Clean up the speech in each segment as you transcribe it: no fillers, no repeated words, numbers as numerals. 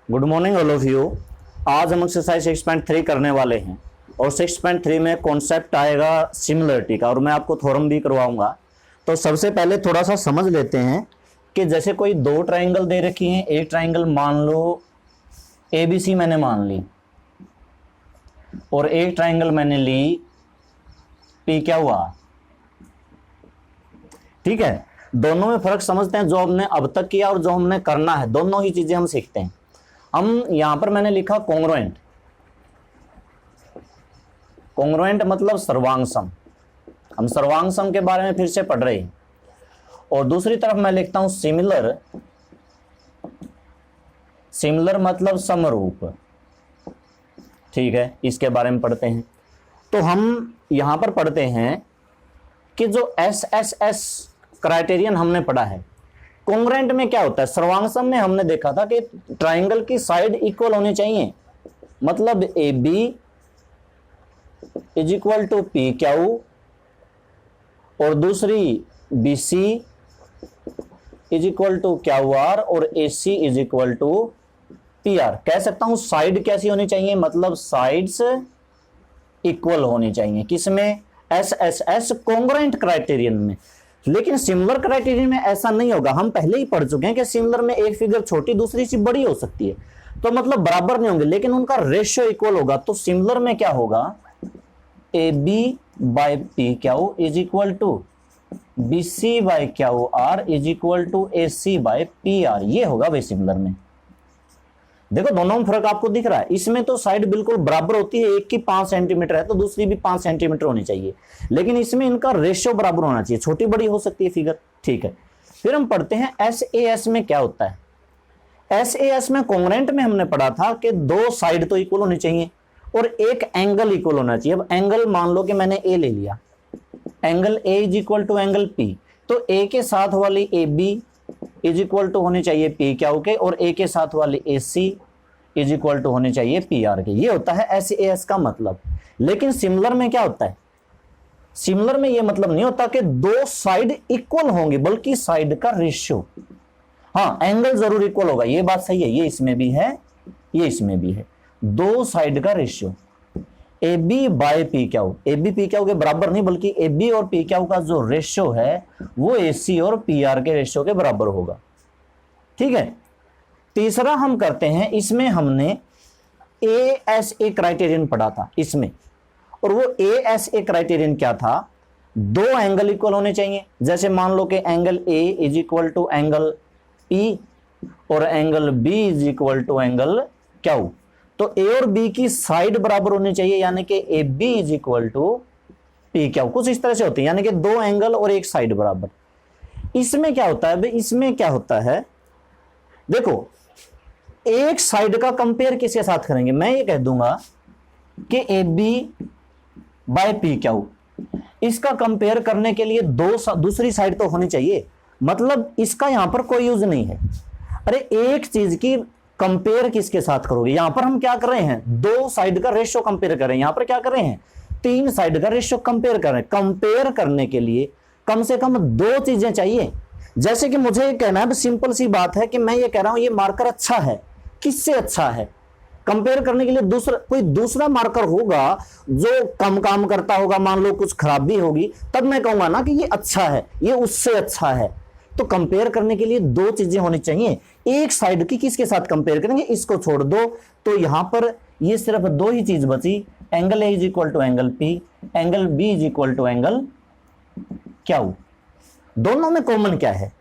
Good morning all of you. आज हम exercise 6.3 करने वाले हैं और 6.3 में कॉन्सेप्ट आएगा सिमिलरिटी का और मैं आपको थ्योरम भी करवाऊंगा। तो सबसे पहले थोड़ा सा समझ लेते हैं कि जैसे कोई दो ट्राइंगल दे रखी हैं, एक ट्राइंगल मान लो ABC मैंने मान ली और एक ट्राइंगल मैंने ली PQR। ठीक है, दोनों में फर्क समझते हैं। जो हमने अब तक किया और जो हमने करना है, दोनों ही चीजें हम सीखते हैं। हम यहां पर मैंने लिखा कॉन्ग्रुएंट। कॉन्ग्रुएंट मतलब सर्वांग सम। हम सर्वांग सम के बारे में फिर से पढ़ रहे हैं। और दूसरी तरफ मैं लिखता हूं सिमिलर। सिमिलर मतलब समरूप। ठीक है, इसके बारे में पढ़ते हैं। तो हम यहां पर पढ़ते हैं कि जो SSS क्राइटेरियन हमने पढ़ा है, कॉन्ग्रुएंट में क्या होता है। सर्वांग सम में हमने देखा था कि ट्राइंगल की साइड इक्वल होनी चाहिए, मतलब AB is equal to PQ और दूसरी BC is equal to QR और AC is equal to PR। कह सकता हूं साइड कैसी होनी चाहिए, मतलब साइड्स इक्वल होनी चाहिए। किसमें? SSS कॉन्ग्रुएंट क्राइटेरियन में। लेकिन सिमिलर क्राइटेरियन में ऐसा नहीं होगा। हम पहले ही पढ़ चुके हैं कि सिमिलर में एक फिगर छोटी दूसरी से बड़ी हो सकती है, तो मतलब बराबर नहीं होंगे, लेकिन उनका रेशियो इक्वल होगा। तो सिमिलर में क्या होगा, AB by PQ is equal to BC by QR is equal to AC by PR। ये होगा भाई सिमिलर में। देखो दोनों में फर्क आपको दिख रहा है। इसमें तो साइड बिल्कुल बराबर होती है, एक की 5 सेंटीमीटर है तो दूसरी भी 5 सेंटीमीटर होनी चाहिए, लेकिन इसमें इनका रेशियो बराबर होना चाहिए। छोटी बड़ी हो सकती है फिगर। ठीक है, फिर हम पढ़ते हैं SAS में क्या होता है। SAS में कॉन्ग्रुएंट में हमने पढ़ा था कि दो साइड तो इक्वल होनी चाहिए और एक एंगल इक्वल होना चाहिए। अब एंगल मान लो कि मैंने A ले लिया, angle A is equal to angle P, तो A के साथ वाली AB इज इक्वल टू होनी चाहिए PQ के और A के साथ वाली AC इज इक्वल टू होनी चाहिए PR के। ये होता है SAS का मतलब। लेकिन सिमिलर में क्या होता है, सिमिलर में ये मतलब नहीं होता कि दो साइड इक्वल होंगे, बल्कि साइड का रेशियो। हाँ, एंगल जरूर इक्वल होगा, ये बात सही है। ये इसमें भी है, ये इसमें भी है। दो साइड का ratio AB by PQ। AB PQ के बराबर नहीं, बल्कि AB और PQ का जो रेशियो है वो AC और PR के रेशियो के बराबर होगा। ठीक है, तीसरा हम करते हैं, इसमें हमने ASA क्राइटेरियन पढ़ा था इसमें, और वो ASA क्राइटेरियन क्या था, दो एंगल इक्वल होने चाहिए। जैसे मान लो कि angle A is equal to angle P और angle B is equal to angle Q। तो A और B की साइड बराबर होनी चाहिए, यानी कि AB is equal to PQ। कुछ इस तरह से होती है, यानी कि दो एंगल और एक साइड बराबर। इसमें क्या होता है भाई, इसमें क्या होता है, देखो एक साइड का कंपेयर किसके साथ करेंगे। मैं ये कह दूंगा कि AB बाय PQ, इसका कंपेयर करने के लिए दूसरी साइड तो होनी चाहिए, मतलब इसका यहां पर कोई यूज नहीं है। अरे एक चीज की कंपेयर किसके साथ करोगे, यहां पर हम क्या कर रहे हैं, दो साइड का रेशियो कंपेयर कर रहे हैं। यहां पर क्या कर रहे हैं, तीन साइड का रेशियो कंपेयर कर रहे हैं। कंपेयर करने के लिए कम से कम दो चीजें चाहिए। जैसे कि मुझे कहना है, सिंपल सी बात है कि मैं ये कह रहा हूं ये मार्कर अच्छा है, किससे अच्छा है, कंपेयर करने के लिए कोई दूसरा मार्कर होगा जो कम काम करता होगा, मान लो कुछ खराबी होगी, तब मैं कहूंगा ना कि ये अच्छा है, ये उससे अच्छा है। तो कंपेयर करने के लिए दो चीजें होनी चाहिए। एक साइड की किसके साथ कंपेयर करेंगे, इसको छोड़ दो, तो यहां पर ये सिर्फ दो ही चीज बची, angle A is equal to angle P, angle B is equal to angle Q। दोनों में कॉमन क्या है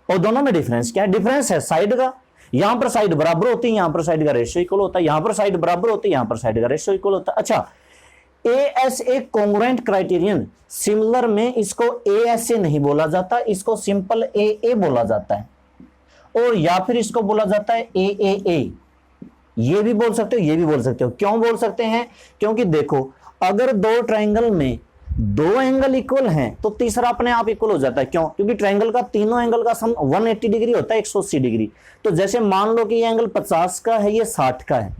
और दोनों में डिफरेंस क्या है, डिफरेंस है साइड का। यहां पर साइड बराबर होती है, यहां पर साइड का रेशियो इक्वल होता है, यहां पर साइड बराबर होती है, यहां पर साइड का रेशियो इक्वल होता है। अच्छा, ASA कॉन्ग्रुएंट क्राइटेरियन, सिमिलर में इसको ASA नहीं बोला जाता, इसको सिंपल AA बोला जाता है, और या फिर इसको बोला जाता है AAA। ये भी बोल सकते हो, ये भी बोल सकते हो। क्यों बोल सकते हैं, क्योंकि देखो अगर दो ट्राइंगल में दो एंगल इक्वल हैं तो तीसरा अपने आप इक्वल हो जाता है। क्यों? क्योंकि ट्राइंगल का तीनों एंगल का सम 180 डिग्री होता है, 180 डिग्री। तो जैसे मान लो कि ये एंगल 50 का है, ये 60 का है,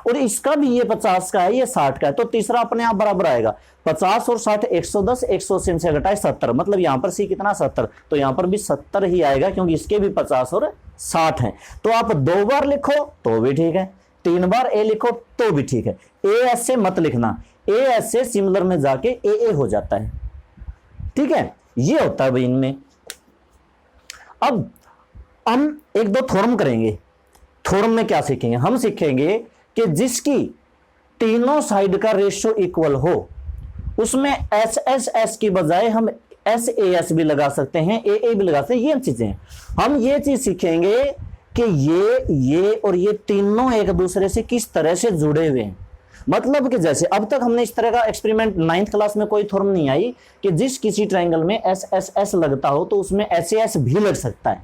और इसका भी ये 50 का है, ये 60 का है, तो तीसरा अपने आप बराबर आएगा। 50 और 60 110, 180 से घटाए 70, मतलब यहां पर सी कितना 70, तो यहां पर भी 70 ही आएगा, क्योंकि इसके भी 50 और 60 है। तो आप 2 बार लिखो तो भी ठीक है, 3 बार ए लिखो तो भी ठीक है। ए ऐसे मत लिखना, ए ऐसे सिमिलर में जाके ए हो जाता है, ठीक है, ये होता है भाई इनमें। अब हम एक दो थ्योरम करेंगे। थ्योरम में क्या सीखेंगे? हम सीखेंगे कि जिसकी तीनों साइड का रेशियो इक्वल हो उसमें एस एस एस की बजाय हम एस ए एस भी लगा सकते हैं, ए भी लगा सकते हैं। ये चीजें हम ये चीज सीखेंगे कि ये और ये तीनों एक दूसरे से किस तरह से जुड़े हुए हैं। मतलब कि जैसे अब तक हमने इस तरह का एक्सपेरिमेंट 9th क्लास में कोई थ्योरम नहीं आई कि जिस किसी ट्रायंगल में एस एस एस लगता हो तो उसमें एस एस भी लग सकता है,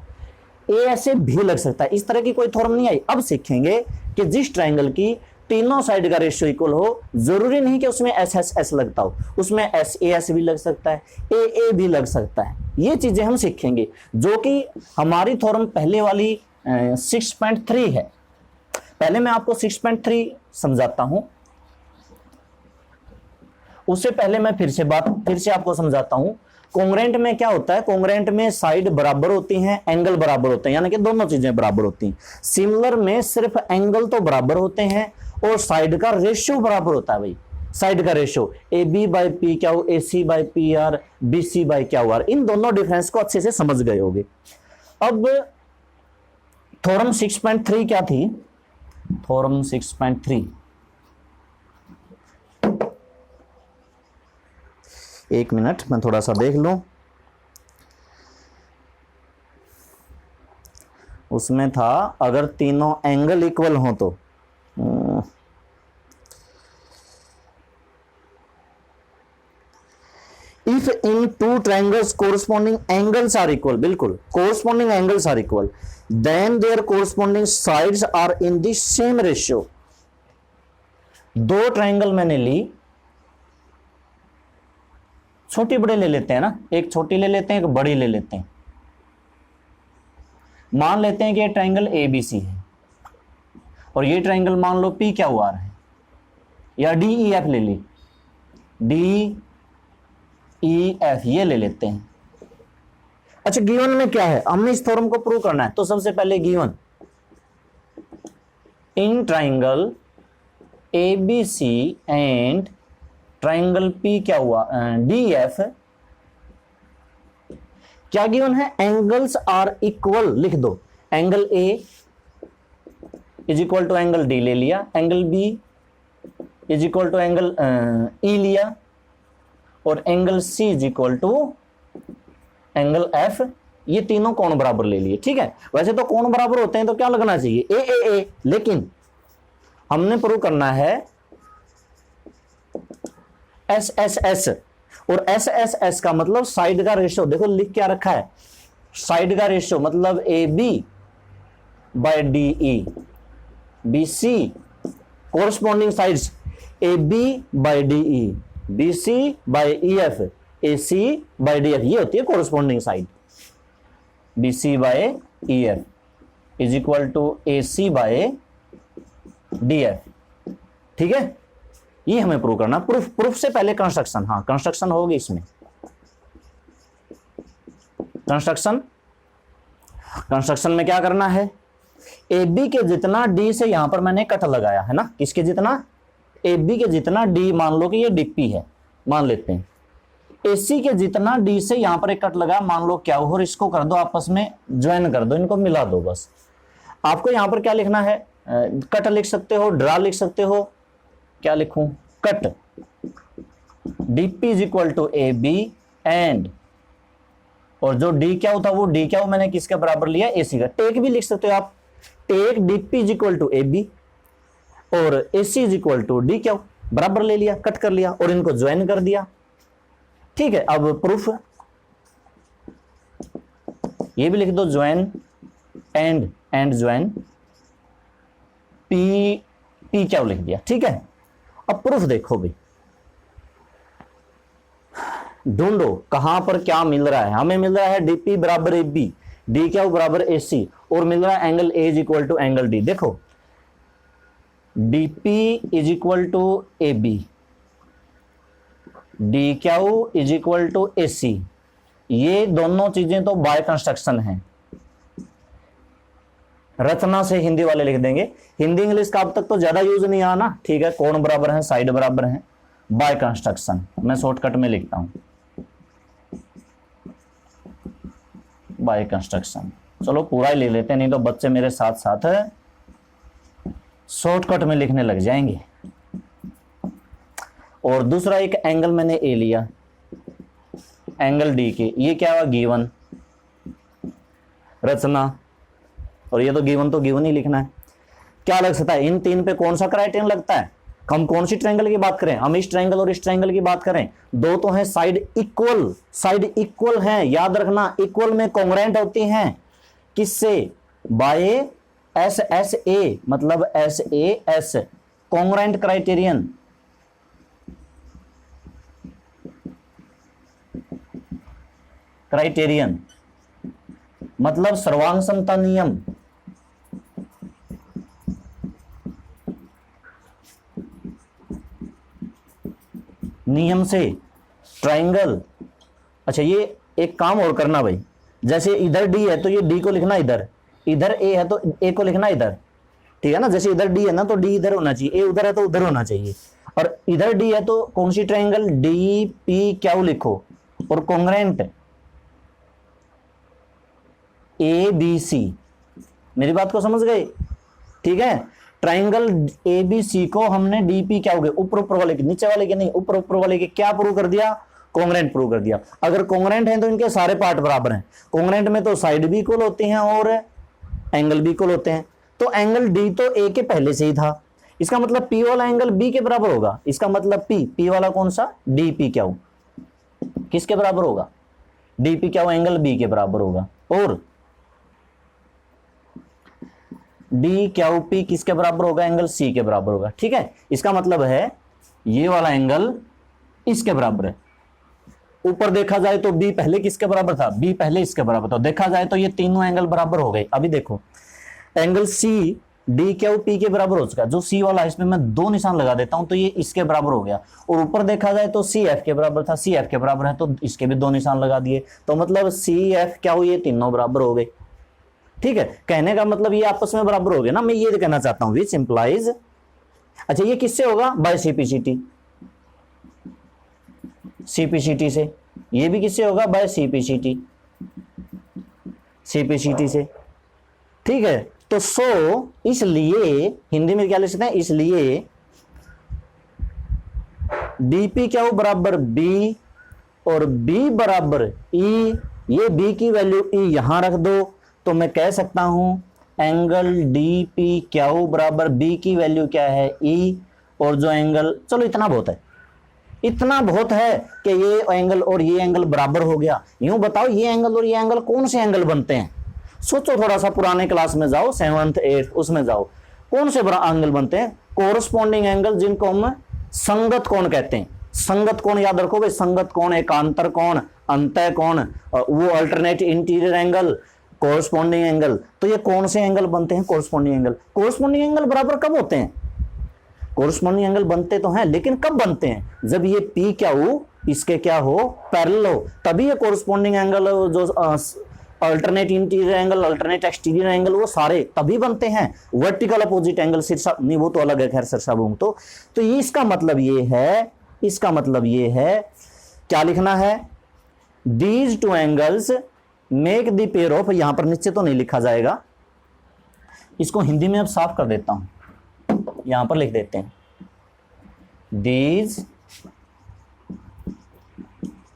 ए ऐसे भी लग सकता है, इस तरह की कोई थ्योरम नहीं आई। अब सीखेंगे कि जिस ट्रायंगल की तीनों साइड का रेशियो इक्वल हो, जरूरी नहीं कि उसमें एस एस एस लगता हो, उसमें एस ए एस भी लग सकता है, ए भी लग सकता है। ये चीजें हम सीखेंगे जो कि हमारी थ्योरम पहले वाली 6.3 है। पहले मैं आपको 6.3 समझाता हूं, उससे पहले मैं फिर से आपको समझाता हूं। कॉन्ग्रेंट में क्या होता है? कॉन्ग्रेंट में साइड बराबर होती हैं, एंगल बराबर होते हैं, यानी कि दोनों चीजें बराबर होती हैं। सिमिलर में सिर्फ एंगल तो बराबर होते हैं और साइड का रेशियो बराबर होता है भाई। साइड का ratio A B by P Q, A C by P R, B C by Q R, इन दोनों डिफरेंस को अच्छे से समझ गए होंगे। अब थ्योरम 6.3 क्या थी? थ्योरम 6.3, एक मिनट मैं थोड़ा सा देख लूं। उसमें था अगर तीनों एंगल इक्वल हो तो, if in two triangles corresponding angles are equal, बिल्कुल corresponding angles are equal, then their corresponding sides are in the same ratio. दो ट्रायंगल मैंने ली, छोटी बड़े ले लेते हैं ना, एक छोटी ले लेते हैं एक बड़ी ले लेते हैं। मान लेते हैं कि ये ट्रायंगल ए बी सी है और ये ट्रायंगल मान लो पी क्यू आर है, या डी ई एफ ले ली, डी ई एफ ये ले लेते हैं। अच्छा, गिवन में क्या है? हमने इस थ्योरम को प्रूव करना है, तो सबसे पहले given in triangle A B C and triangle P क्या हुआ डी एफ, क्या गिवन है? एंगल्स आर इक्वल, लिख दो। Angle A is equal to angle D ले लिया, angle B is equal to angle E लिया, और angle C is equal to angle F, ये तीनों कोण बराबर ले लिए। ठीक है, वैसे तो कोण बराबर होते हैं तो क्या लगना चाहिए? ए, लेकिन हमने प्रूव करना है एस एस एस, और एस एस एस का मतलब साइड का रेशियो। देखो लिख क्या रखा है, साइड का रेशियो मतलब A B by D E, B C corresponding sides A B by D E, B C by E F, A C by D F, ये होती है corresponding side. B C by E F is equal to A C by D F. ठीक है, ये हमें prove करना। Proof से पहले कंस्ट्रक्शन, हाँ कंस्ट्रक्शन होगी इसमें। कंस्ट्रक्शन में क्या करना है? ए बी के जितना डी से यहां पर मैंने कट लगाया है ना, किसके जितना? ए बी के जितना डी, मान लो कि ये डीपी है, मान लेते हैं। ए सी के जितना डी से यहां पर एक कट लगा, मान लो क्या हो, और इसको कर दो आपस में ज्वाइन कर दो, इनको मिला दो बस। आपको यहां पर क्या लिखना है? कट लिख सकते हो, ड्रा लिख सकते हो, क्या लिखूं? Cut DP is equal to A B and, और जो डी क्या होता वो डी क्या हो मैंने किसके बराबर लिया? ए सी का। टेक भी लिख सकते हो आप, take DP is equal to A B और A C is equal to D क्या बराबर ले लिया, कट कर लिया और इनको ज्वाइन कर दिया। ठीक है, अब प्रूफ ये भी लिख दो, ज्वाइन एंड ज्वाइन पी क्या लिख दिया। ठीक है, अब प्रूफ देखो भाई, ढूंढो कहां पर क्या मिल रहा है। हमें मिल रहा है डीपी बराबर ए बी, डी क्या बराबर ए सी, और मिल रहा है angle A is equal to angle D. देखो DP is equal to A B, D Q is equal to A C, ये दोनों चीजें तो बाय कंस्ट्रक्शन है। रचना से हिंदी वाले लिख देंगे। हिंदी इंग्लिश का अब तक तो ज्यादा यूज नहीं आना, ठीक है। कोण बराबर है, साइड बराबर है, बाय कंस्ट्रक्शन मैं शॉर्टकट में लिखता हूं, बाय कंस्ट्रक्शन। चलो पूरा ही ले लेते हैं, नहीं तो बच्चे मेरे साथ साथ शॉर्टकट में लिखने लग जाएंगे। और दूसरा एक एंगल मैंने ए लिया, एंगल डी के, ये क्या हुआ गिवन रचना, और ये तो गिवन ही लिखना है। क्या लग सकता है इन तीन पे, कौन सा क्राइटेरियन लगता है? हम कौन सी ट्रायंगल की बात करें? हम इस ट्रायंगल और इस ट्रायंगल की बात करें, दो तो हैं साइड इक्वल हैं, याद रखना इक्वल में कॉन्ग्रुएंट होती हैं किससे? बाय एस एस ए, मतलब S A S congruent criterion मतलब सर्वांग समता नियम से ट्रायंगल। अच्छा ये एक काम और करना भाई, जैसे इधर डी है तो ये डी को लिखना इधर, इधर ए है तो ए को लिखना इधर, ठीक है ना। जैसे इधर डी है ना तो डी इधर होना चाहिए, ए उधर है तो उधर होना चाहिए। और इधर डी है तो कौन सी ट्रायंगल? डी पी क्यू लिखो, और कॉन्ग्रुएंट ए बी सी। मेरी बात को समझ गए? ठीक है। ट्रायंगल ए बी सी को हमने डी पी क्या हो गए, ऊपर वाले के, नीचे वाले के नहीं, ऊपर वाले के क्या प्रूव कर दिया? कॉन्ग्रुएंट प्रूव कर दिया। अगर कॉन्ग्रुएंट है तो इनके सारे पार्ट बराबर हैं। कॉन्ग्रुएंट में तो साइड भी इक्वल होती हैं और एंगल भी इक्वल होते हैं। तो एंगल डी तो ए के पहले से ही था, इसका मतलब पी वाला एंगल बी के बराबर होगा। इसका मतलब पी वाला कौन सा? डी पी क्या हो, किसके बराबर होगा? डी पी क्या हो, एंगल बी के बराबर होगा। और डी क्यू पी किसके बराबर होगा? एंगल सी के बराबर होगा। ठीक है, इसका मतलब है ये वाला एंगल इसके बराबर है। ऊपर देखा जाए तो बी पहले किसके बराबर था? बी पहले इसके बराबर था। देखा जाए तो ये तीनों एंगल बराबर हो गए। अभी देखो angle C D Q P के बराबर हो चुका। जो सी वाला है इसमें मैं दो निशान लगा देता हूं तो ये इसके बराबर हो गया। और ऊपर देखा जाए तो सी एफ के बराबर था, सी एफ के बराबर है तो इसके भी दो निशान लगा दिए। तो मतलब सी एफ क्या हुई? ये तीनों बराबर हो गए। ठीक है, कहने का मतलब ये आपस में बराबर हो गए ना। मैं ये कहना चाहता हूं विच इंप्लाइज, अच्छा ये किससे होगा? बाय सीपीसीटी, सीपीसीटी से। ये भी किससे होगा? बाय सीपीसीटी, सीपीसीटी से। ठीक है, तो सो इसलिए हिंदी में क्या लिख सकते हैं? इसलिए डीपी क्या हो बराबर बी और बी बराबर ई। ये बी की वैल्यू ई यहां रख दो तो मैं कह सकता हूं एंगल डी पी क्यू बराबर बी की वैल्यू क्या है? ई। और जो एंगल, चलो इतना बहुत है, इतना बहुत है कि ये एंगल और ये एंगल बराबर हो गया। यूं बताओ ये एंगल और ये एंगल कौन से एंगल बनते हैं? सोचो थोड़ा सा, पुराने क्लास में जाओ, 7th 8th उसमें जाओ, कौन से एंगल बनते हैं? कोरस्पॉन्डिंग एंगल, जिनको हम संगत कोण कहते हैं। संगत कोण याद रखो भाई, संगत कोण, एकांतर कोण, अंतः कोण, वो alternate interior angle, corresponding angle. तो ये कौन से एंगल बनते हैं? Corresponding angle. कोरस्पॉन्डिंग एंगल बराबर कब होते हैं? कोरस्पॉन्डिंग एंगल बनते तो हैं, लेकिन कब बनते हैं? जब ये पी क्या हो, इसके क्या हो, पैरेलल हो, तभी ये कोरस्पॉन्डिंग एंगल, जो alternate interior angle, alternate exterior angle, वो सारे तभी बनते हैं। वर्टिकल अपोजिट एंगल शीर्षा नहीं, वो तो अलग है, खैर शीर्षाभूमि। तो ये इसका मतलब ये है, इसका मतलब ये है, क्या लिखना है? These two angles make the pair of, यहां पर नीचे तो नहीं लिखा जाएगा, इसको हिंदी में अब साफ कर देता हूं, यहां पर लिख देते हैं these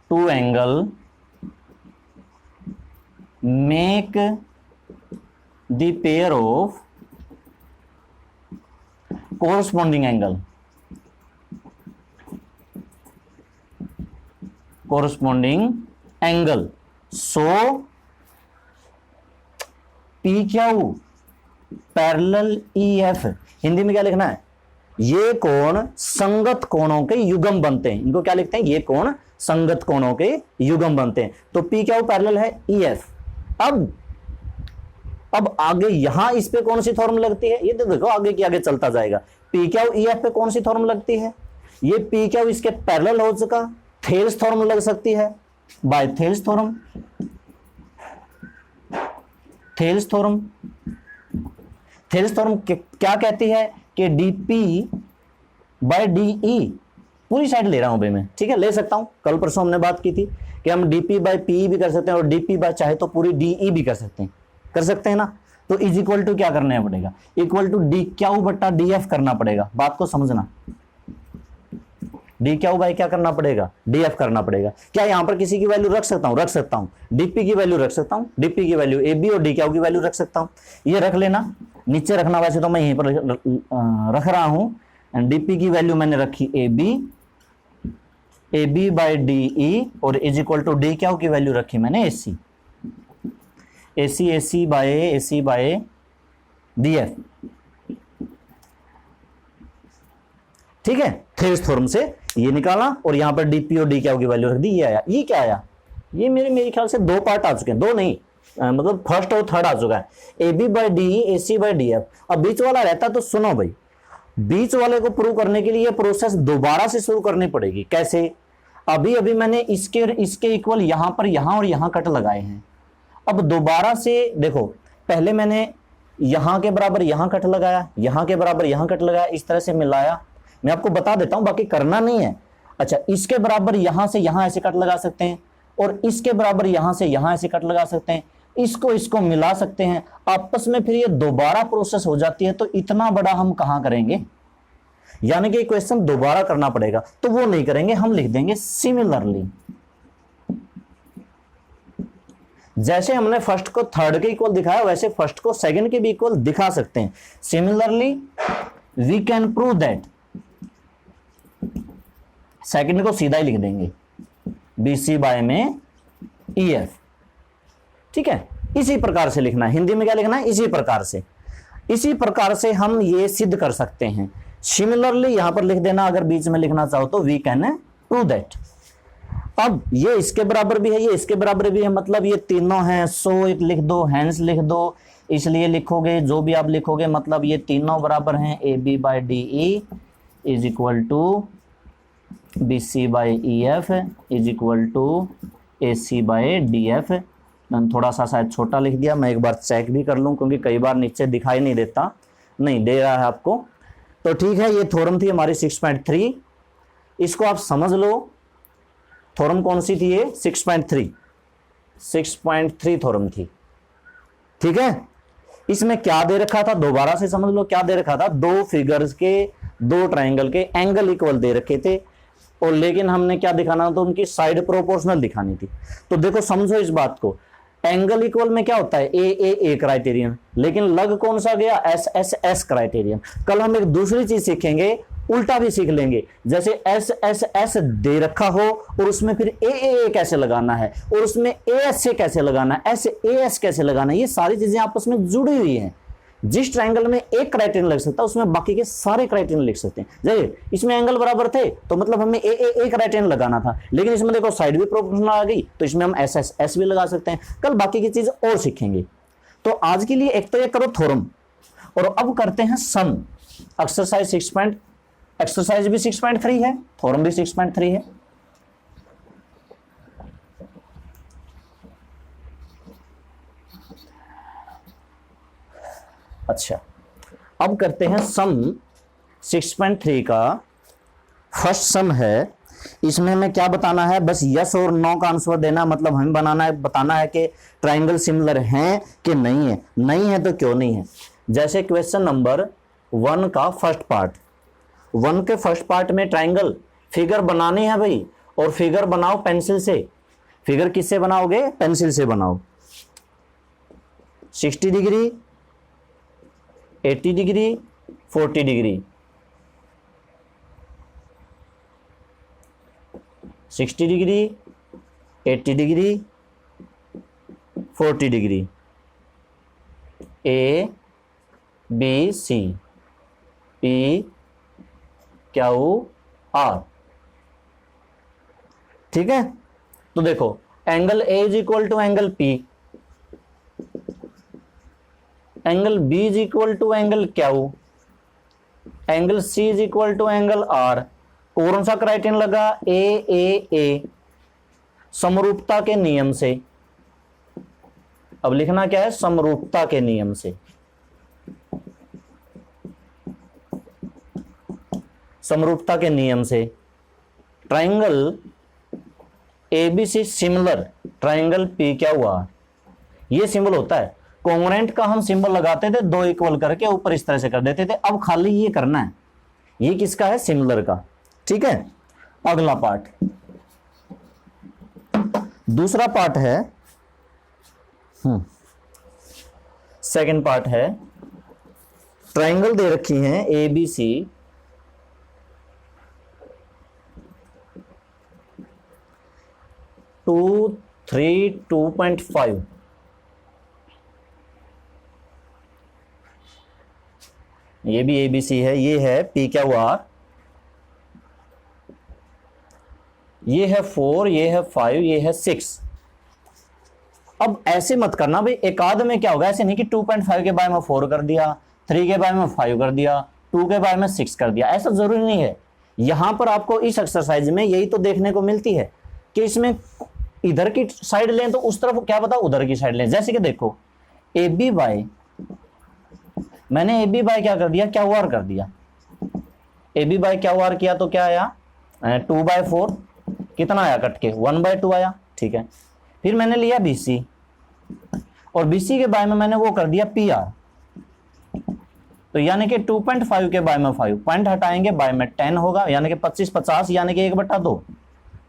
two angle make the pair of corresponding angle, corresponding angle. So P Q parallel E F, Hindi में क्या लिखना है? ये कोण संगत कोणों के युग्म बनते हैं। इनको क्या लिखते हैं? ये कोण संगत कोणों के युग्म बनते हैं। तो पी क्यू पैरेलल है ई एफ। अब आगे यहां इस पे कौन सी थॉर्म लगती है? ये तो देखो आगे की आगे चलता जाएगा। पी क्यू ई एफ पे कौन सी थॉर्म लगती है? ये पी क्यू इसके पैरेलल हो चुका, थेल्स थॉर्म लग सकती है, by Thales theorem, Thales theorem. Thales theorem क्या कहती है कि डीपी बाय डीई, पूरी साइड ले रहा हूं भाई मैं, ठीक है, ले सकता हूं। कल परसों हमने बात की थी कि हम डीपी बाय पीई भी कर सकते हैं और डीपी बाय चाहे तो पूरी डीई भी कर सकते हैं ना। तो इज इक्वल टू क्या करना पड़ेगा, इक्वल टू डी क्यू बट्टा डी एफ करना पड़ेगा। बात को समझना, डी क्यू बाई क्या करना पड़ेगा, डी एफ करना पड़ेगा। क्या यहां पर किसी की वैल्यू रख सकता हूं, डीपी की वैल्यू रख सकता हूं, डीपी की वैल्यू ए बी और डी क्यू की वैल्यू रख सकता हूं, ये रख लेना। नीचे रखना, वैसे तो मैं यहीं पर रख रहा हूं। डीपी की वैल्यू मैंने रखी A B by D E और is equal to D Q की वैल्यू रखी मैंने A C by D F, ठीक है। थेरेस थ्योरम से ये निकाला और यहां पर डीपी और डी क्यू की वैल्यू रख दी, ये आया। ये क्या आया, ये मेरे ख्याल से दो पार्ट आ चुके हैं, दो नहीं मतलब फर्स्ट और थर्ड आ चुका है। A B by D A C by D F. अब बीच वाला रहता तो सुनो भाई, बीच वाले को प्रूव करने के लिए ये प्रोसेस दोबारा से शुरू करनी पड़ेगी। कैसे, अभी मैंने इसके इक्वल यहां पर यहां और यहां कट लगाए हैं। अब दोबारा से देखो, पहले मैंने यहां के बराबर यहां कट लगाया, यहां के बराबर यहां कट लगाया, इस तरह से मिलाया। मैं आपको बता देता हूं, बाकी करना नहीं है। अच्छा, इसके बराबर यहां से यहां ऐसे कट लगा सकते हैं और इसके बराबर यहां से यहां ऐसे कट लगा सकते हैं, इसको मिला सकते हैं आपस में, फिर ये दोबारा प्रोसेस हो जाती है। तो इतना बड़ा हम कहां करेंगे, यानी कि क्वेश्चन दोबारा करना पड़ेगा, तो वो नहीं करेंगे, हम लिख देंगे सिमिलरली। जैसे हमने फर्स्ट को थर्ड के इक्वल दिखाया, वैसे फर्स्ट को सेकंड के भी इक्वल दिखा सकते हैं। Similarly we can prove that, second को सीधा ही लिख देंगे बी सी बाय में ई एफ, ठीक है। इसी प्रकार से लिखना है, हिंदी में क्या लिखना है, इसी प्रकार से हम ये सिद्ध कर सकते हैं। सिमिलरली यहां पर लिख देना, अगर बीच में लिखना चाहो तो वी कैन प्रूव दैट। अब ये इसके बराबर भी है, ये इसके बराबर भी है, मतलब ये तीनों हैं। सो एक लिख दो, हैंस लिख दो, इसलिए लिखोगे जो भी आप लिखोगे, मतलब ये तीनों बराबर हैं। A B by D E is equal to B C by E F is equal to A C by D F. मैंने थोड़ा सा शायद छोटा लिख दिया, मैं एक बार चेक भी कर लूँ, क्योंकि कई बार नीचे दिखाई नहीं देता, नहीं दे रहा है आपको। तो ठीक है, ये थ्योरम थी हमारी 6.3, इसको आप समझ लो। थ्योरम कौन सी थी ये, 6.3 थ्योरम थी, ठीक है। इसमें क्या दे रखा था, दोबारा से समझ लो क्या दे रखा था। दो फिगर्स के, दो ट्राइंगल के एंगल इक्वल दे रखे थे, और लेकिन हमने क्या दिखाना था, उनकी साइड प्रोपोर्शनल दिखानी थी। तो देखो समझो इस बात को, एंगल इक्वल में क्या होता है, ए क्राइटेरियन, लेकिन लग कौन सा गया, एस क्राइटेरियन। कल हम एक दूसरी चीज सीखेंगे, उल्टा भी सीख लेंगे। जैसे एस दे रखा हो और उसमें फिर ए कैसे लगाना है, और उसमें एस से कैसे लगाना है, एस कैसे लगाना है, ये सारी चीजें आपस में जुड़ी हुई हैं। जिस ट्रायंगल में एक क्राइटेरियन लग सकता है, उसमें बाकी के सारे क्राइटेरियन लिख सकते हैं। जैसे इसमें एंगल बराबर थे, तो मतलब हमें ए क्राइटेरियन लगाना था, लेकिन इसमें देखो साइड भी प्रोपोर्शनल आ गई, तो इसमें हम एस भी लगा सकते हैं। कल बाकी की चीज और सीखेंगे। तो आज के लिए एक तो ये करो थ्योरम, और अब करते हैं सम। एक्सरसाइज भी 6.3 है, थ्योरम भी 6.3 है। अच्छा, अब करते हैं सम 6.3 का। फर्स्ट सम है, इसमें हमें क्या बताना है, बस यस और नो का आंसर देना, मतलब हमें बताना है कि ट्राइंगल सिमिलर हैं कि नहीं है। नहीं है तो क्यों नहीं है। जैसे क्वेश्चन नंबर 1 का फर्स्ट पार्ट, 1 के फर्स्ट पार्ट में ट्राइंगल फिगर बनानी है भाई, और फिगर बनाओ पेंसिल से। फिगर किससे बनाओगे, पेंसिल से बनाओ। 60 degree, 80 degree, 40 degree, 60 degree, 80 degree, 40 degree, A B C P Q R, ठीक है। तो देखो angle A is equal to angle P, angle B is equal to angle Q, angle C is equal to angle R. कौन सा criterion लगा, ए समरूपता के नियम से। अब लिखना क्या है, समरूपता के नियम से। समरूपता के नियम से triangle ABC similar triangle P क्या हुआ, ये सिंबल होता है। कॉन्ग्रुएंट का हम सिंबल लगाते थे, दो इक्वल करके ऊपर इस तरह से कर देते थे, अब खाली ये करना है। ये किसका है, सिमिलर का। ठीक है, अगला पार्ट, दूसरा पार्ट है, सेकंड पार्ट है, ट्राइंगल दे रखी हैं ए बी सी, 2, 3, 2.5, ये भी ए बी सी है, ये है पी क्या हुआ, ये है 4, ये है 5, ये है 6। अब ऐसे मत करना भाई, एक आध में क्या होगा, ऐसे नहीं कि 2.5 के बारे में 4 कर दिया, 3 के बारे में 5 कर दिया, 2 के बारे में 6 कर दिया, ऐसा जरूरी नहीं है। यहां पर आपको इस एक्सरसाइज में यही तो देखने को मिलती है कि इसमें इधर की साइड लें तो उस तरफ, क्या पता उधर की साइड लें। जैसे कि देखो ए बी बाय, मैंने ए बी बाय क्या कर दिया, क्या वार कर दिया, ए बी बाय क्या वार किया तो क्या आया 2/4, कितना आया कट के 1/2 आया। ठीक है, फिर मैंने लिया बी सी, और बी सी के बाय में मैंने वो कर दिया पी आर, तो यानी कि 2.5 के बाय में 5 पॉइंट हटाएंगे, बाय में 10 होगा, यानी कि 25 50, यानी कि 1/2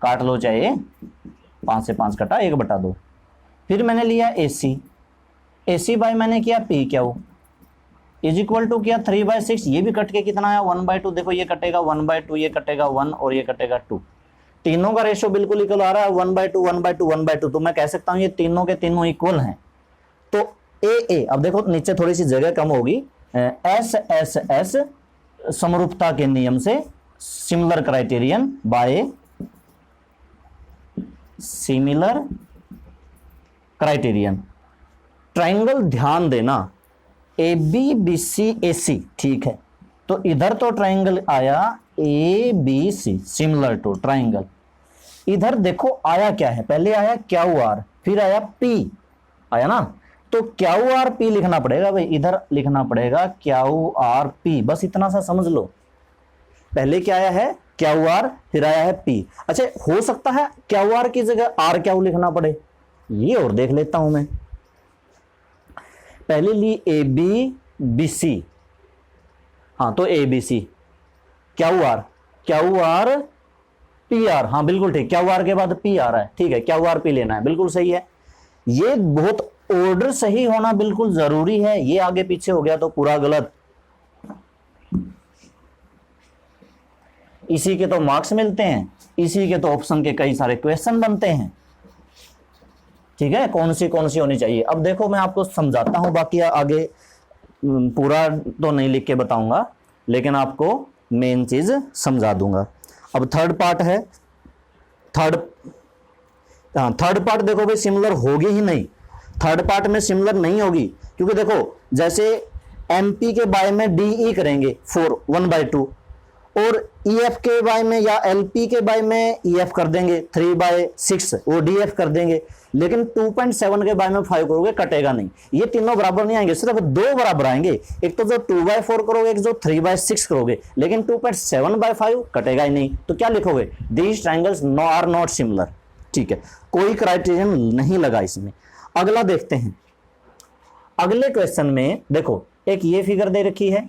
काट लो, चाहे 5 से 5 कटा 1/2। फिर मैंने लिया ए सी, ए सी बाय मैंने किया P Q is equal to किया 3/6, ये भी कट के कितना आया 1/2। देखो ये कटेगा 1/2, ये कटेगा 1 और ये कटेगा 2, तीनों का रेशो बिल्कुल इक्वल आ रहा है 1/2 1/2 1/2, तो मैं कह सकता हूं ये तीनों के तीनों इक्वल हैं। तो ए, अब देखो नीचे थोड़ी सी जगह कम होगी, एस एस एस समरूपता के नियम से, similar criterion by similar criterion. Triangle ध्यान देना ए बी बी सी ए सी, ठीक है, तो इधर तो ट्राइंगल आया A B C similar to triangle, इधर देखो आया क्या है, पहले आया क्यू आर, फिर आया पी आया ना, तो क्यू आर पी लिखना पड़ेगा भाई, इधर लिखना पड़ेगा क्यू आर पी, बस इतना सा समझ लो। पहले क्या आया है क्यू आर, फिर आया है पी। अच्छा, हो सकता है क्यू आर की जगह आर क्यू लिखना पड़े, ये और देख लेता हूं मैं। पहले ली ए बी बी सी, हाँ तो A B C, Q R P R, हाँ बिल्कुल ठीक, क्यू आर के बाद पी आ रहा है, ठीक है, क्यू आर पी लेना है, बिल्कुल सही है। ये बहुत ऑर्डर सही होना बिल्कुल जरूरी है, ये आगे पीछे हो गया तो पूरा गलत। इसी के तो मार्क्स मिलते हैं, इसी के तो ऑप्शन के कई सारे क्वेश्चन बनते हैं। ठीक है, कौन सी होनी चाहिए। अब देखो मैं आपको समझाता हूं, बाकी आगे पूरा तो नहीं लिख के बताऊंगा, लेकिन आपको मेन चीज समझा दूंगा। अब थर्ड पार्ट है, थर्ड पार्ट देखो भाई सिमिलर होगी ही नहीं, थर्ड पार्ट में सिमिलर नहीं होगी, क्योंकि देखो जैसे एमपी के बाय में डीई करेंगे 4 1/2, और ईएफ के बाय में या एलपी के बाय में ईएफ कर देंगे 3/6, वो डीएफ कर देंगे, लेकिन 2.7 के बाय में 5 करोगे कटेगा नहीं, ये तीनों बराबर नहीं आएंगे, सिर्फ 2 बराबर आएंगे, एक तो जो 2/4 करोगे, एक जो 3/6 करोगे, लेकिन 2.7/5 कटेगा ही नहीं। तो क्या लिखोगे, these triangles are not similar. ठीक है, कोई क्राइटेरियन नहीं लगा इसमें। अगला देखते हैं, अगले क्वेश्चन में देखो एक ये फिगर दे रखी है,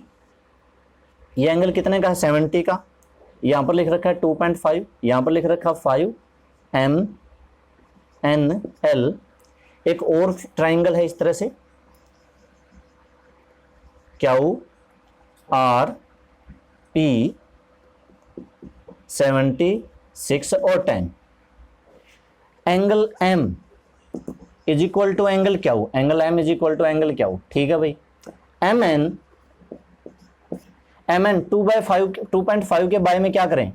ये एंगल कितने का है 70 का, यहां पर लिख रखा है 2.5, यहां पर लिख रखा 5 एम एन एल। एक और ट्राइंगल है इस तरह से, क्यू आर पी 76 और 10, angle M is equal to angle Q, angle M is equal to angle Q. ठीक है भाई, एम एन 2/5 के बाय में क्या करें,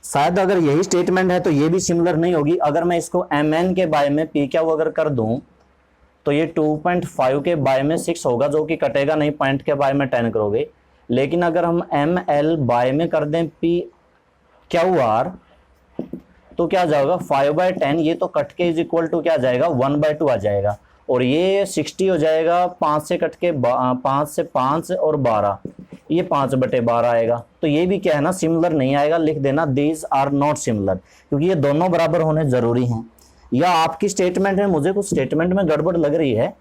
शायद अगर यही स्टेटमेंट है तो ये भी सिमिलर नहीं होगी। अगर मैं इसको एम एन के बाय में पी क्यू अगर कर दूं तो ये 2.5 के बाय में 6 होगा, जो कि कटेगा नहीं, पॉइंट के बाय में 10 करोगे। लेकिन अगर हम एम एल बाय में कर दें पी क्यू आर, तो क्या जाएगा 5/10, ये तो कट के इज इक्वल टू क्या आ जाएगा 1/2 आ जाएगा, और ये 60 हो जाएगा, 5 से कट के 5 से 5 और 12, ये 5/12 आएगा। तो ये भी क्या है ना सिमिलर नहीं आएगा, लिख देना दीज आर नॉट सिमिलर, क्योंकि ये दोनों बराबर होने जरूरी हैं। या आपकी स्टेटमेंट में मुझे कुछ स्टेटमेंट में गड़बड़ लग रही है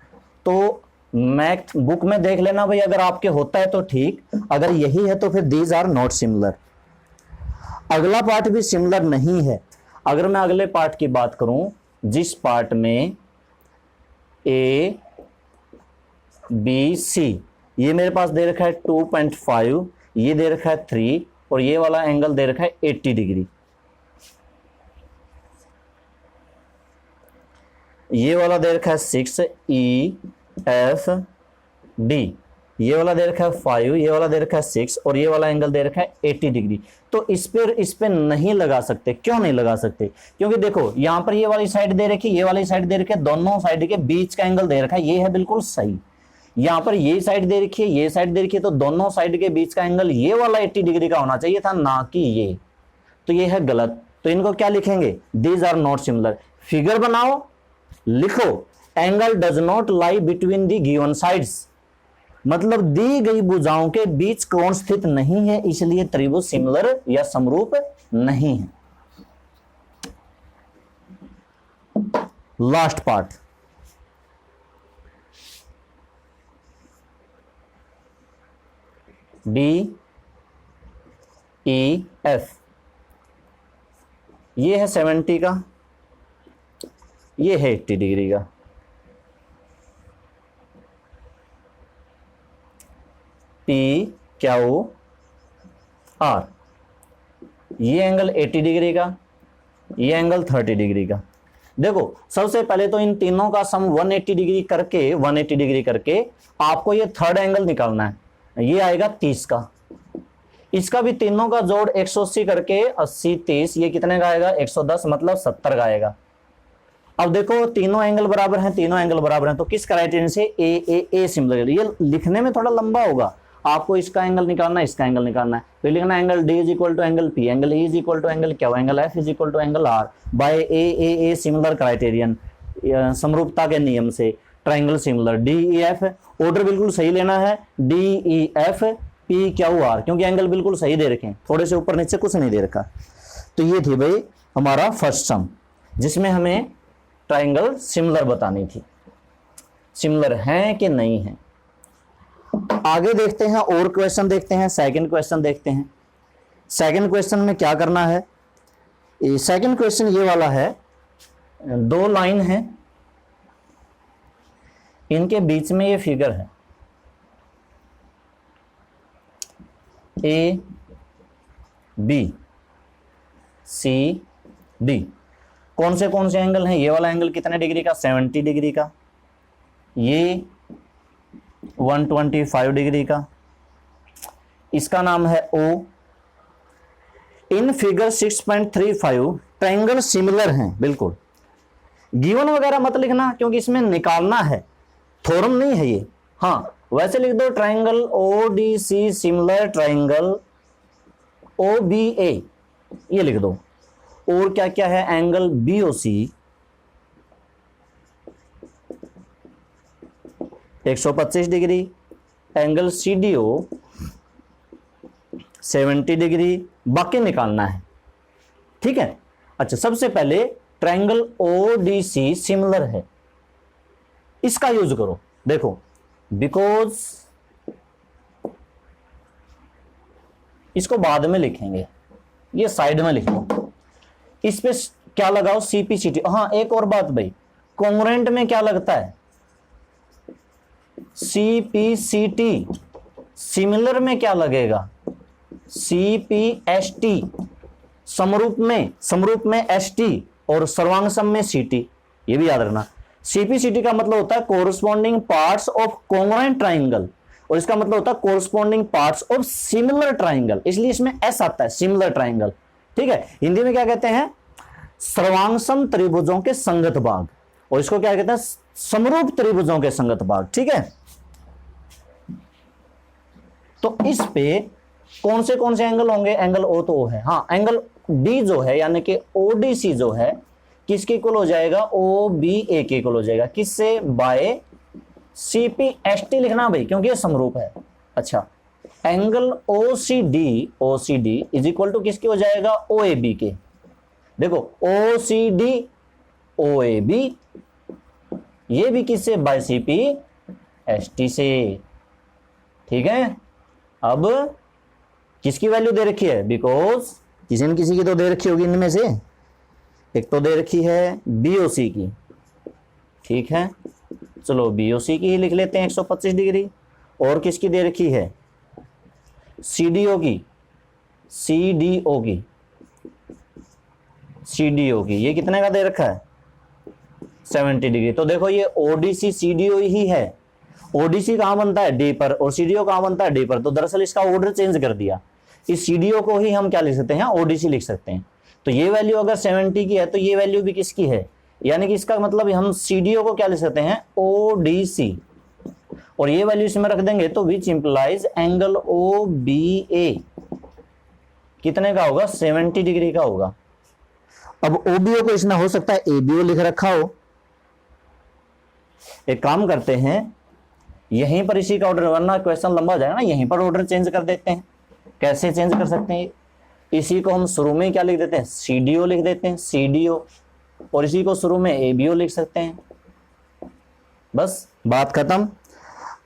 तो मैथ बुक में देख लेना भाई, अगर आपके होता है तो ठीक, अगर यही है तो फिर दीज आर नॉट सिमिलर। अगला पार्ट भी सिमिलर नहीं है। अगर मैं अगले पार्ट की बात करूं, जिस पार्ट में ए बी सी, ये मेरे पास दे रखा है 2.5, ये दे रखा है 3, और ये वाला एंगल दे रखा है 80 डिग्री, ये वाला दे रखा है 6 ई एफ डी, ये वाला दे रखा है 5, ये वाला दे रखा है 6, और ये वाला एंगल दे रखा है 80 डिग्री। तो इस पे नहीं लगा सकते। क्यों नहीं लगा सकते? क्योंकि देखो यहां पर ये वाली साइड दे रखी, ये वाली साइड दे रखी है, दोनों साइड के बीच का एंगल दे रखा है, ये है बिल्कुल सही। यहां पर ये साइड दे रखी है, ये साइड दे रखी है, तो दोनों साइड के बीच का एंगल ये वाला 80 डिग्री का होना चाहिए था, ना कि ये। तो ये है गलत। तो इनको क्या लिखेंगे? These are not similar. Figure बनाओ, लिखो angle does not lie between the given sides, मतलब दी गई भुजाओं के बीच कोण स्थित नहीं है, इसलिए त्रिभुज सिमिलर या समरूप नहीं है। Last part, D E F, ये है 70 का, ये है 80 डिग्री का। पी क्यू आर, ये एंगल 80 डिग्री का, ये एंगल 30 डिग्री का। देखो सबसे पहले तो इन तीनों का सम 180 डिग्री करके आपको ये थर्ड एंगल निकालना है, ये आएगा 30 का। इसका भी तीनों का जोड़ 180 करके 80 30, ये कितने का आएगा 110, मतलब 70 का आएगा। अब देखो तीनों एंगल बराबर हैं, तो किस क्राइटेरियन से? A similar. ये लिखने में थोड़ा लंबा होगा, आपको इसका एंगल निकालना है, इसका एंगल निकालना है, फिर लिखना angle D is equal to angle P, angle E is equal to angle Q, angle F is equal to angle R by a similar criterion, समरूपता के नियम से triangle similar. D E F order बिल्कुल सही लेना है, D E F P Q R, क्योंकि angle बिल्कुल सही दे रखे हैं, थोड़े से ऊपर नीचे कुछ नहीं दे रखा। तो ये थी भाई हमारा फर्स्ट सम, जिसमें हमें ट्राइंगल सिमिलर बतानी थी, सिमिलर है कि नहीं है। आगे देखते हैं और क्वेश्चन देखते हैं, सेकंड क्वेश्चन देखते हैं। सेकंड क्वेश्चन में क्या करना है? सेकंड क्वेश्चन ये वाला है, दो लाइन है, इनके बीच में ये फिगर है, ए बी सी डी। कौन से एंगल हैं? ये वाला एंगल कितने डिग्री का? 70 डिग्री का, ये 125 डिग्री का, इसका नाम है O। In figure 6.35 triangle similar हैं, बिल्कुल। गिवन वगैरह मत लिखना, क्योंकि इसमें निकालना है, थ्योरम नहीं है ये। हाँ वैसे लिख दो triangle ODC similar triangle OBA, ये लिख दो। और क्या क्या है? Angle BOC 125 degree, angle CDO 70 degree, बाकी निकालना है, ठीक है। अच्छा, सबसे पहले ट्रायंगल ODC सिमिलर है, इसका यूज करो। देखो बिकॉज, इसको बाद में लिखेंगे, ये साइड में लिख लो। इस पे क्या लगाओ? CPCT। हाँ एक और बात भाई, कॉन्ग्रुएंट में क्या लगता है? CPCT। सिमिलर में क्या लगेगा? CPST। समरूप में ST और सर्वांगसम में CT, ये भी याद रखना। CPCT का मतलब होता है corresponding parts of congruent triangle, और इसका मतलब होता है corresponding parts of similar triangle, इसलिए इसमें S आता है, सिमिलर ट्राइंगल, ठीक है। हिंदी में क्या कहते हैं? सर्वांगसम त्रिभुजों के संगत भाग, और इसको क्या कहते हैं? समरूप त्रिभुजों के संगत भाग, ठीक है। तो इस पे कौन से एंगल होंगे? एंगल O तो O है। हाँ, एंगल डी जो है यानी कि ओडीसी जो है किसके इक्वल हो जाएगा, ओ बी ए के इक्वल हो जाएगा, किससे, बाय सीपीएसटी लिखना भाई क्योंकि ये समरूप है। अच्छा, angle OCD is equal to किसके हो जाएगा, ओएबी के। देखो ओसीडी ओएबी, ये भी किससे, बाय सीपीएसटी से। ठीक है, अब किसकी वैल्यू दे रखी है, बिकॉज किसी न किसी की तो दे रखी होगी इनमें से, एक तो दे रखी है बीओसी की। ठीक है, चलो बीओसी की ही लिख लेते हैं 125 डिग्री, और किसकी दे रखी है, सीडीओ की, सीडीओ की ये कितने का दे रखा है, 70 डिग्री। तो देखो ये ओडीसी सीडीओ ही है, ओडीसी कहां बनता है, डी पर, और सीडीओ कहां बनता है, डी पर। तो दरअसल इसका ऑर्डर चेंज कर दिया, इस सीडीओ को ही हम क्या लिख सकते हैं, ओडीसी लिख सकते हैं। तो ये वैल्यू अगर 70 की है तो ये वैल्यू भी किसकी है, यानी कि इसका मतलब हम सीडीओ को क्या लिख सकते हैं, ओडीसी, और ये वैल्यू इसमें रख देंगे तो which implies angle O B A कितने का होगा, 70 डिग्री का होगा। अब ओबीओ को इसमें हो सकता है एबीओ लिख रखा हो, एक काम करते हैं यहीं पर इसी का ऑर्डर, वरना क्वेश्चन लंबा हो जाएगा ना, यहीं पर ऑर्डर चेंज कर देते हैं। कैसे चेंज कर सकते हैं, इसी को हम शुरू में क्या लिख देते हैं, सीडीओ लिख देते हैं, सीडीओ, और इसी को शुरू में एबीओ लिख सकते हैं, बस बात खत्म।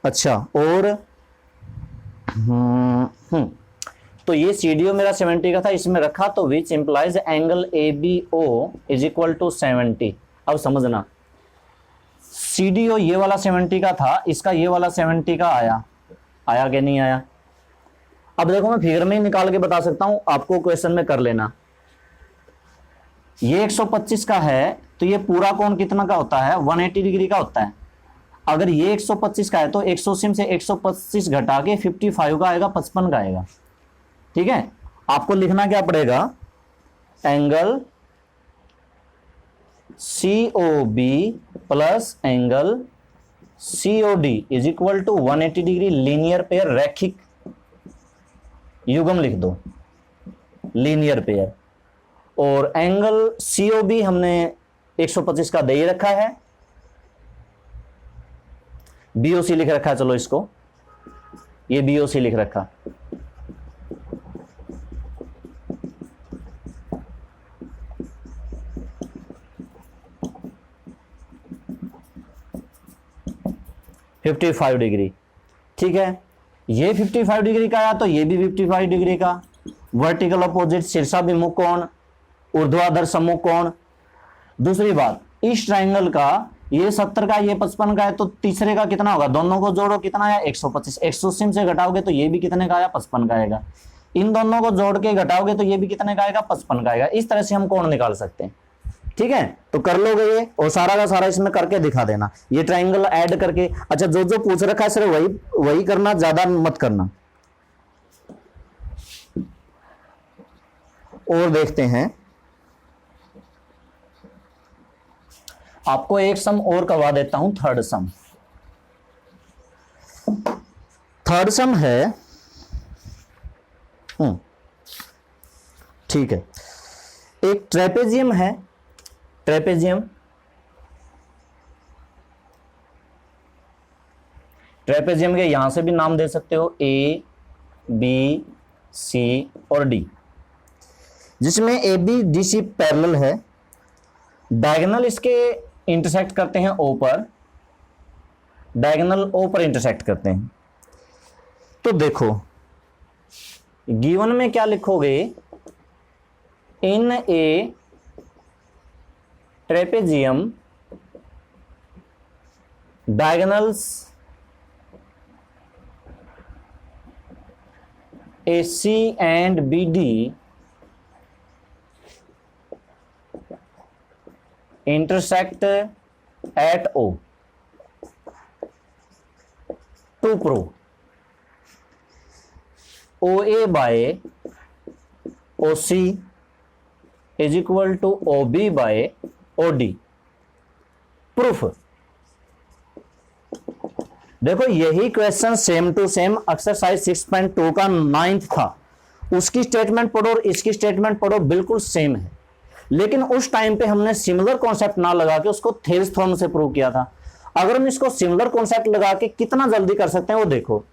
अच्छा, और तो ये सीडीओ मेरा 70 का था, इसमें रखा तो which implies angle ABO is equal to 70। अब समझना, सीडीओ ये वाला 70 का था, इसका ये वाला 70 का आया कि नहीं आया। अब देखो मैं फिगर में ही निकाल के बता सकता हूं, आपको क्वेश्चन में कर लेना। ये 125 का है तो ये पूरा कोण कितना का होता है, 180 डिग्री का होता है। अगर ये 125 का है तो 180 से 125 घटा के 55 का आएगा, 55 का आएगा। ठीक है, आपको लिखना क्या पड़ेगा, angle COB plus angle COD is equal to 180 degree linear pair, रैखिक युग्म लिख दो, लीनियर पेयर। और एंगल COB हमने 125 का दे ही रखा है, BOC लिख रखा है, चलो इसको ये BOC लिख रखा। $55 डिग्री। ठीक है, ये 55 डिग्री का आया तो ये भी 55 डिग्री का। वर्टिकल अपोजिट शीर्षाभिमुख कोण, ऊर्ध्वाधर सम्मुख कोण। दूसरी बात, इस ट्रायंगल का ये 70 का, ये 55 का है, तो तीसरे का कितना होगा, दोनों को जोड़ो कितना आया, 125। 180 से घटाओगे तो ये भी कितने का आया, 55 का आएगा। इन दोनों को जोड़ के घटाओगे तो ये भी कितने का आएगा, 55 का आएगा। इस तरह से हम कोण निकाल सकते हैं। ठीक है, तो कर लोगे ये, और सारा का सारा इसमें करके दिखा देना, ये ट्रायंगल ऐड करके। अच्छा, जो जो पूछ रखा है सिर्फ वही करना, ज्यादा मत करना। और देखते हैं, आपको एक सम और करवा देता हूं, थर्ड सम। थर्ड सम है, ठीक है, एक ट्रेपेजियम है, ट्रेपेजियम के यहां से भी नाम दे सकते हो, A, B, C और D, जिसमें AB DC पैरेलल है। डायगोनल इसके इंटरसेक्ट करते हैं O पर, डायगोनल O पर इंटरसेक्ट करते हैं। तो देखो गिवन में क्या लिखोगे, इन ए trapezium diagonals AC and BD intersect at O to prove OA by OC is equal to OB by OD। Proof देखो, यही question same to same exercise 6.2 का 9th था, उसकी स्टेटमेंट पढ़ो और इसकी स्टेटमेंट पढ़ो, बिल्कुल सेम है। लेकिन उस टाइम पे हमने सिमिलर कॉन्सेप्ट ना लगा के उसको थेल्स थ्योरम से प्रूव किया था। अगर हम इसको सिमिलर कॉन्सेप्ट लगा के कितना जल्दी कर सकते हैं वो देखो।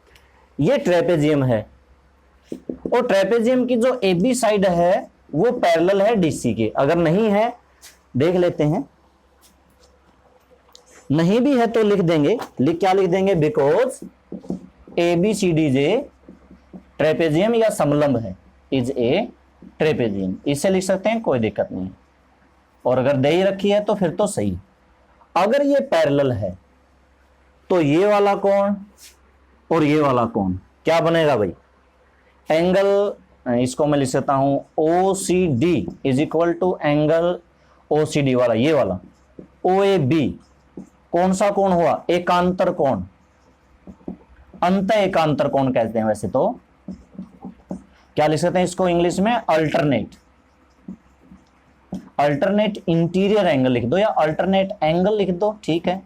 ये ट्रेपेजियम है और ट्रेपेजियम की जो ए बी साइड है वो पैरेलल है डीसी के। अगर नहीं है देख लेते हैं, नहीं भी है तो लिख देंगे, क्या लिख देंगे, because A B C D जे ट्रेपेजियम या समलंब है, इज ए ट्रेपेजियम, इससे लिख सकते हैं, कोई दिक्कत नहीं। और अगर दे ही रखी है तो फिर तो सही। अगर ये पैरेलल है तो ये वाला कोण और ये वाला कोण क्या बनेगा भाई, एंगल, इसको मैं लिख सकता हूं O C D is equal to angle O C D वाला, ये वाला ओ ए बी कौन सा कोण हुआ, एकांतर कोण, अंत एकांतर कोण कहते हैं वैसे तो। क्या लिख सकते हैं इसको इंग्लिश में, अल्टरनेट, अल्टरनेट इंटीरियर एंगल लिख दो या अल्टरनेट एंगल लिख दो, ठीक है।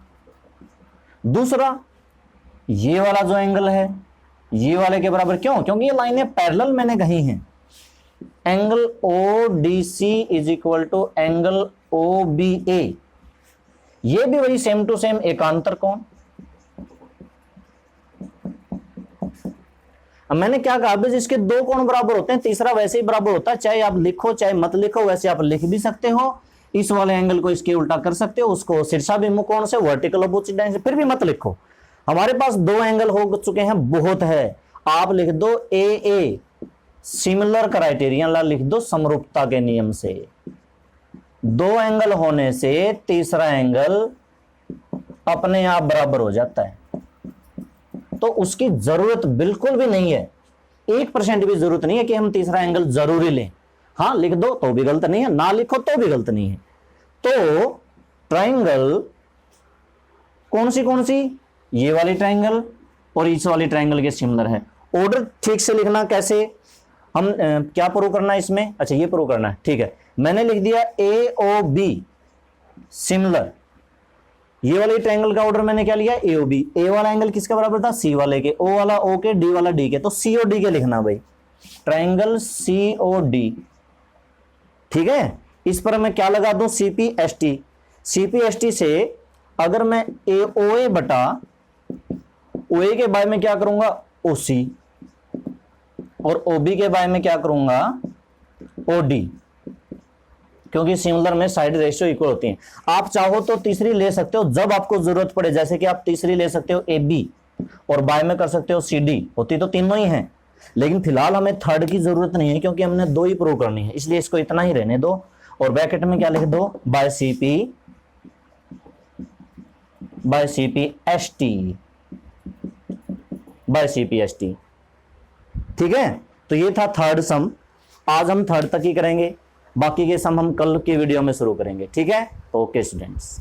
दूसरा ये वाला जो एंगल है ये वाले के बराबर, क्यों, क्योंकि ये लाइनें पैरेलल मैंने कही हैं। Angle O D C is equal to angle O B A, ये भी वही सेम टू सेम एकांतर कोण। अब मैंने क्या कहा, अब इसके दो कोण बराबर होते हैं, तीसरा वैसे ही बराबर होता है, चाहे आप लिखो चाहे मत लिखो, वैसे आप लिख भी सकते हो। इस वाले एंगल को इसके उल्टा कर सकते हो, उसको शीर्षाभिमुख कोण से, वर्टिकल अपोजिट डायरेक्शन से, फिर भी मत लिखो। हमारे पास दो एंगल हो चुके हैं, बहुत है। आप लिख दो ए सिमिलर क्राइटेरियन, ला लिख दो समरूपता के नियम से। दो एंगल होने से तीसरा एंगल अपने आप बराबर हो जाता है, तो उसकी जरूरत बिल्कुल भी नहीं है, 1% भी जरूरत नहीं है कि हम तीसरा एंगल जरूरी लें। हाँ लिख दो तो भी गलत नहीं है, ना लिखो तो भी गलत नहीं है। तो ट्राइंगल कौन सी, ये वाली ट्राइंगल और इस वाली ट्राइंगल के सिमिलर है। ऑर्डर ठीक से लिखना कैसे, हम क्या प्रूव करना है इसमें, अच्छा ये प्रूव करना है, ठीक है। मैंने लिख दिया ए ओ बी सिमिलर, ये वाले ट्रायंगल का ऑर्डर मैंने क्या लिया, ए ओ बी। ए वाला एंगल किसका बराबर था, सी वाले के, ओ वाला ओ के, डी वाला डी के, तो सी ओ डी के लिखना भाई, ट्रायंगल सी ओ डी, ठीक है। इस पर मैं क्या लगा दूं, सीपीएसटी। सीपीएसटी से अगर मैं ए ओ ए बटा ओ ए के बाय में क्या करूंगा, ओ सी, और ओ बी के बाय में क्या करूंगा, ओ डी, क्योंकि सिमिलर में साइड रेशियो इक्वल होती हैं। आप चाहो तो तीसरी ले सकते हो जब आपको जरूरत पड़े, जैसे कि आप तीसरी ले सकते हो ए बी और बाय में कर सकते हो सी डी, होती तो तीनों ही हैं, लेकिन फिलहाल हमें थर्ड की जरूरत नहीं है क्योंकि हमने दो ही प्रूव करनी है, इसलिए इसको इतना ही रहने दो। और ब्रैकेट में क्या लिख दो, बाय सीपी एस टी, ठीक है। तो ये था थर्ड सम, आज हम थर्ड तक ही करेंगे, बाकी के सम हम कल की वीडियो में शुरू करेंगे, ठीक है। Okay students.